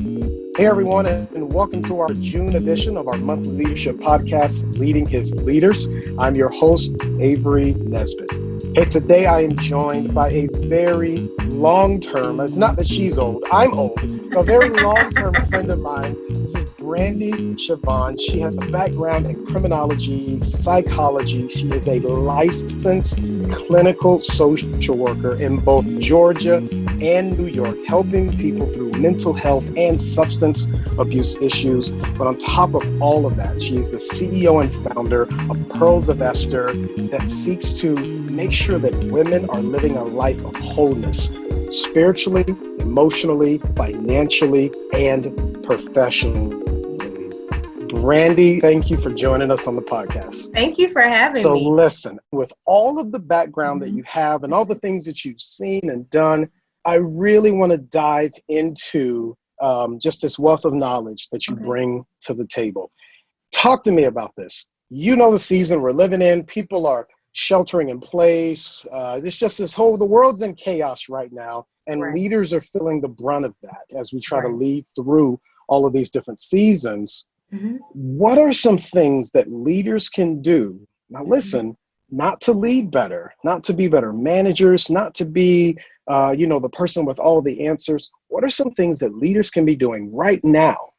Hey everyone, and welcome to our June edition of our monthly leadership podcast, Leading His Leaders. I'm your host, Avery Nesbitt. Hey, today I am joined by a very long-term, it's not that she's old, I'm old, a very long-term friend of mine. This is Brandy Shavon. She has a background in criminology, psychology. She is a licensed clinical social worker in both Georgia and New York, helping people through mental health and substance abuse issues. But on top of all of that, she is the CEO and founder of Pearls of Esther that seeks to make sure that women are living a life of wholeness, spiritually, emotionally, financially, and professionally. Brandy, thank you for joining us on the podcast. Thank you for having me. So listen, with all of the background that you have and all the things that you've seen and done, I really want to dive into just this wealth of knowledge that you bring to the table. Talk to me about this. You know the season we're living in. People are sheltering in place. There's just the world's in chaos right now, and leaders are feeling the brunt of that as we try to lead through all of these different seasons. What are some things that leaders can do? Now listen, not to lead better, not to be better managers, not to be the person with all the answers. What are some things that leaders can be doing right now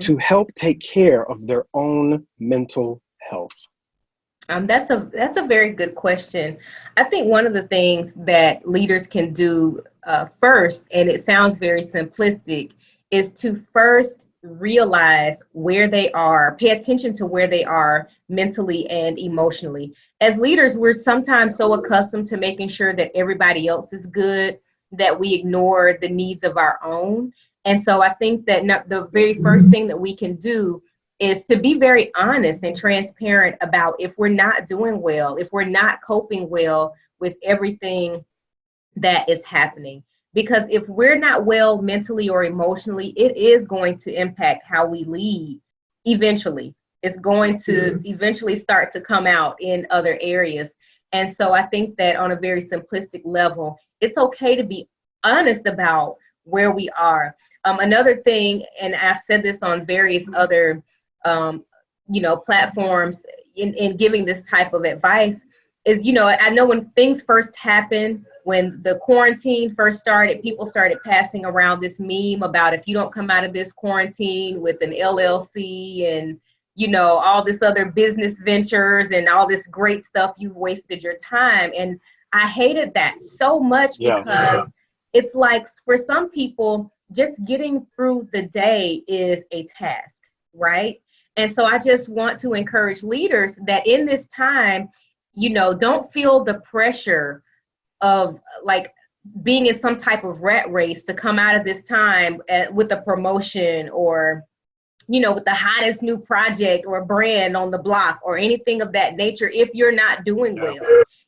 to help take care of their own mental health? That's a very good question. I think one of the things that leaders can do first, and it sounds very simplistic, is to first realize where they are, pay attention to where they are mentally and emotionally. As leaders, we're sometimes so accustomed to making sure that everybody else is good that we ignore the needs of our own. And so I think that the very first thing that we can do is to be very honest and transparent about if we're not doing well, if we're not coping well with everything that is happening. Because if we're not well mentally or emotionally, it is going to impact how we lead eventually. It's going to eventually start to come out in other areas. And so I think that on a very simplistic level, it's okay to be honest about where we are. Another thing, and I've said this on various other platforms in giving this type of advice, is, I know when things first happened, when the quarantine first started, people started passing around this meme about if you don't come out of this quarantine with an LLC and, all this other business ventures and all this great stuff, you've wasted your time. And I hated that so much because it's like for some people, just getting through the day is a task, right? And so I just want to encourage leaders that in this time, don't feel the pressure of like being in some type of rat race to come out of this time with a promotion or, with the hottest new project or brand on the block or anything of that nature. If you're not doing well,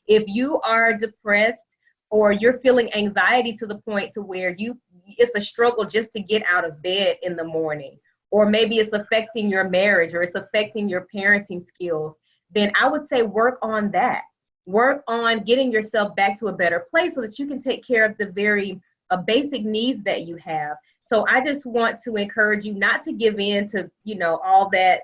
if you are depressed or you're feeling anxiety to the point to where it's a struggle just to get out of bed in the morning, or maybe it's affecting your marriage or it's affecting your parenting skills, then I would say work on that. Work on getting yourself back to a better place so that you can take care of the very basic needs that you have. So I just want to encourage you not to give in to, all that,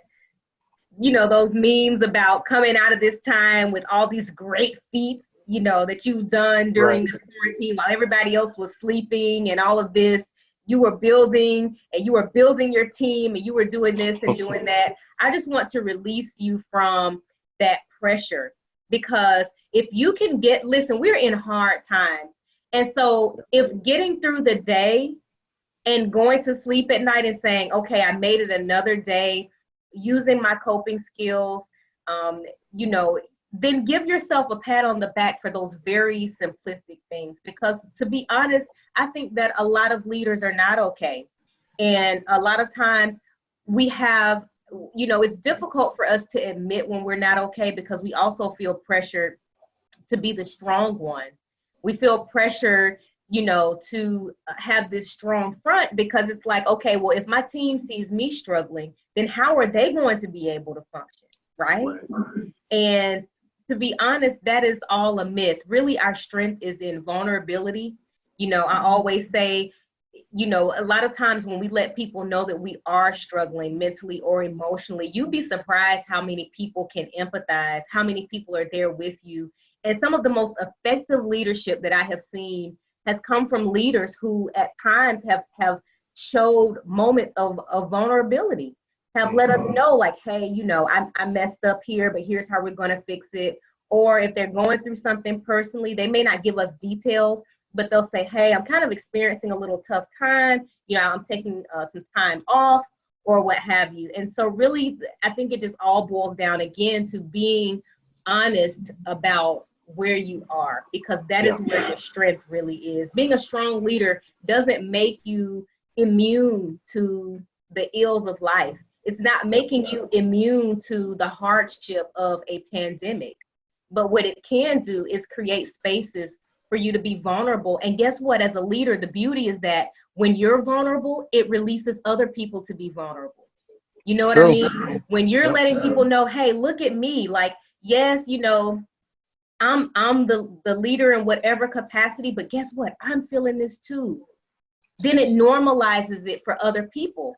those memes about coming out of this time with all these great feats, that you've done during this quarantine while everybody else was sleeping and all of this. You were building your team and you were doing this and doing that. I just want to release you from that pressure, because if you can listen, we're in hard times. And so if getting through the day and going to sleep at night and saying, okay, I made it another day, using my coping skills, then give yourself a pat on the back for those very simplistic things. Because to be honest, I think that a lot of leaders are not okay. And a lot of times we have, it's difficult for us to admit when we're not okay because we also feel pressured to be the strong one. We feel pressured, to have this strong front because it's like, okay, well, if my team sees me struggling, then how are they going to be able to function, right? And to be honest, that is all a myth. Really, our strength is in vulnerability. I always say, a lot of times when we let people know that we are struggling mentally or emotionally, you'd be surprised how many people can empathize, how many people are there with you. And some of the most effective leadership that I have seen has come from leaders who at times have showed moments of vulnerability, have let us know like, hey, I messed up here, but here's how we're going to fix it. Or if they're going through something personally, they may not give us details, but they'll say, hey, I'm kind of experiencing a little tough time. I'm taking some time off or what have you. And so really, I think it just all boils down again to being honest about where you are, because that is where your strength really is. Being a strong leader doesn't make you immune to the ills of life. It's not making you immune to the hardship of a pandemic. But what it can do is create spaces for you to be vulnerable. And guess what? As a leader, the beauty is that when you're vulnerable, it releases other people to be vulnerable. You know what I mean? When you're letting people know, hey, look at me. Like, yes, I'm the leader in whatever capacity, but guess what? I'm feeling this too. Then it normalizes it for other people.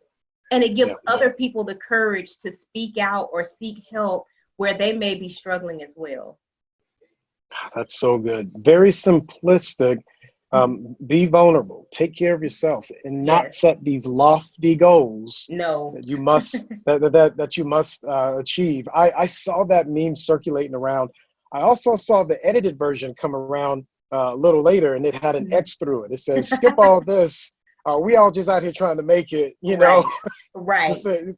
And it gives other people the courage to speak out or seek help where they may be struggling as well. That's so good. Very simplistic. Be vulnerable. Take care of yourself, and not set these lofty goals. No. That you must that you must achieve. I saw that meme circulating around. I also saw the edited version come around a little later, and it had an X through it. It says, "Skip all this. We all just out here trying to make it." Right.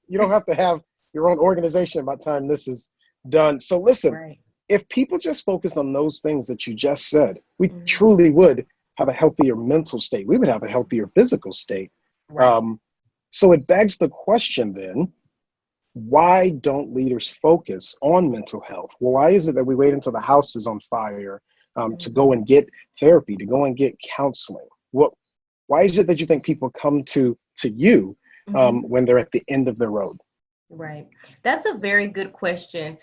You don't have to have your own organization by the time this is done. So listen, if people just focused on those things that you just said, we truly would have a healthier mental state. We would have a healthier physical state. So it begs the question then, why don't leaders focus on mental health? Well, why is it that we wait until the house is on fire to go and get therapy, to go and get counseling? Why is it that you think people come to you when they're at the end of their road? Right. That's a very good question.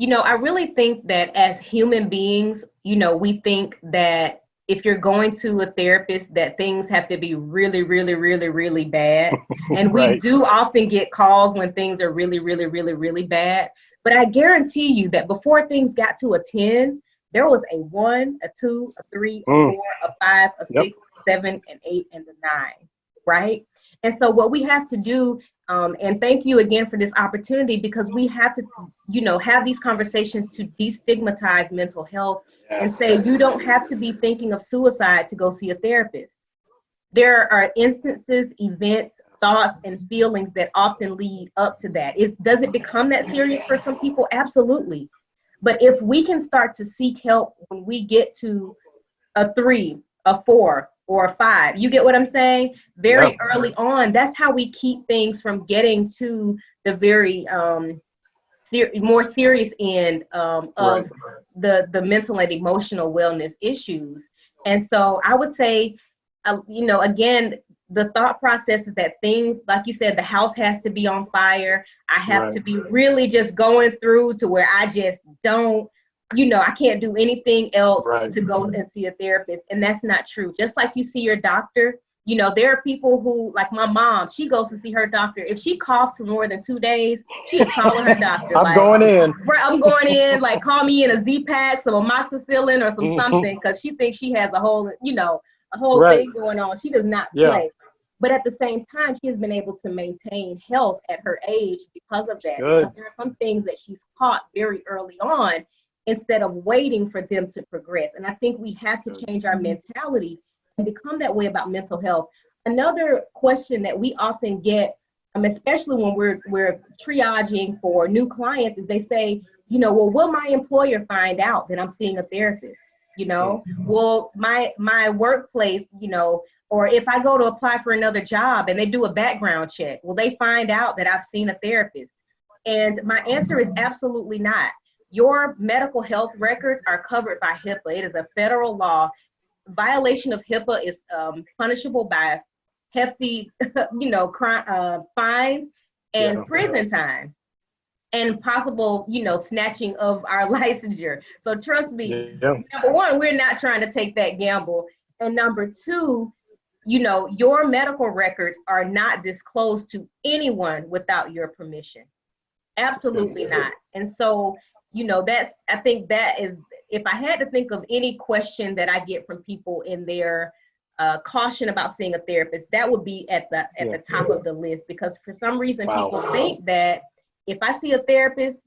I really think that as human beings, we think that if you're going to a therapist, that things have to be really, really, really, really bad. And we do often get calls when things are really, really, really, really bad. But I guarantee you that before things got to a 10, there was a 1, a 2, a 3, a 4, a 5, a 6, 7, and 8, and a 9, right? And so what we have to do, and thank you again for this opportunity, because we have to, have these conversations to destigmatize mental health and say you don't have to be thinking of suicide to go see a therapist. There are instances, events, thoughts, and feelings that often lead up to that. Does it become that serious for some people? Absolutely. But if we can start to seek help when we get to a 3, a 4, or a 5, you get what I'm saying? Very early on, that's how we keep things from getting to the very more serious end of the mental and emotional wellness issues. And so I would say, again, the thought process is that things, like you said, the house has to be on fire. I have to be really just going through to where I just don't, I can't do anything else to go and see a therapist. And that's not true. Just like you see your doctor, there are people who, like my mom, she goes to see her doctor. If she coughs for more than 2 days, she is calling her doctor. I'm going in. I'm going in, like call me in a Z-Pack, some amoxicillin or something, because she thinks she has a whole thing going on. She does not play. But at the same time, she has been able to maintain health at her age because of that. Because there are some things that she's caught very early on instead of waiting for them to progress. And I think we have to change our mentality and become that way about mental health. Another question that we often get, especially when we're triaging for new clients, is they say, well, will my employer find out that I'm seeing a therapist? Will my workplace, or if I go to apply for another job and they do a background check, will they find out that I've seen a therapist? And my answer is absolutely not. Your medical health records are covered by HIPAA. It is a federal law. Violation of HIPAA is punishable by hefty, fines and prison time, and possible, snatching of our licensure. So trust me, number one, we're not trying to take that gamble. And number two, your medical records are not disclosed to anyone without your permission. Absolutely not. And so, I think that is, if I had to think of any question that I get from people in their caution about seeing a therapist, that would be at the top of the list, because for some reason people think that if I see a therapist,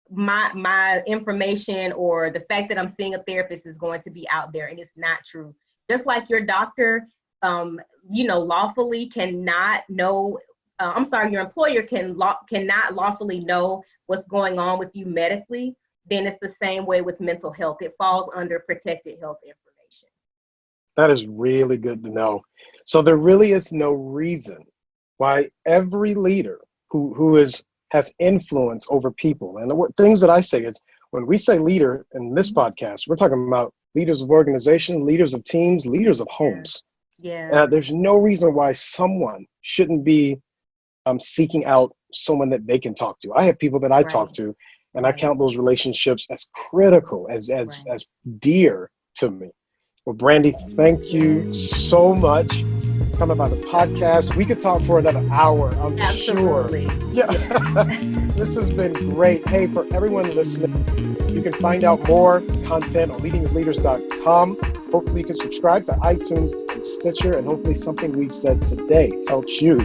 my information or the fact that I'm seeing a therapist is going to be out there, and it's not true. Just like your doctor, lawfully cannot know. Your employer cannot lawfully know what's going on with you medically. Then it's the same way with mental health. It falls under protected health information. That is really good to know. So there really is no reason why every leader who has influence over people. And the things that I say is, when we say leader in this podcast, we're talking about leaders of organization, leaders of teams, leaders of homes. Yeah. There's no reason why someone shouldn't be seeking out someone that they can talk to. I have people that I talk to, and I count those relationships as critical, as dear to me. Well, Brandy, thank you so much for coming by the podcast. We could talk for another hour, I'm Absolutely. sure. Yeah. This has been great. Hey, for everyone listening, you can find out more content on leadinghisleaders.com. Hopefully you can subscribe to iTunes and Stitcher, and hopefully something we've said today helps you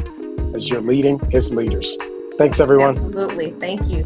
as you're leading his leaders. Thanks, everyone. Absolutely. Thank you.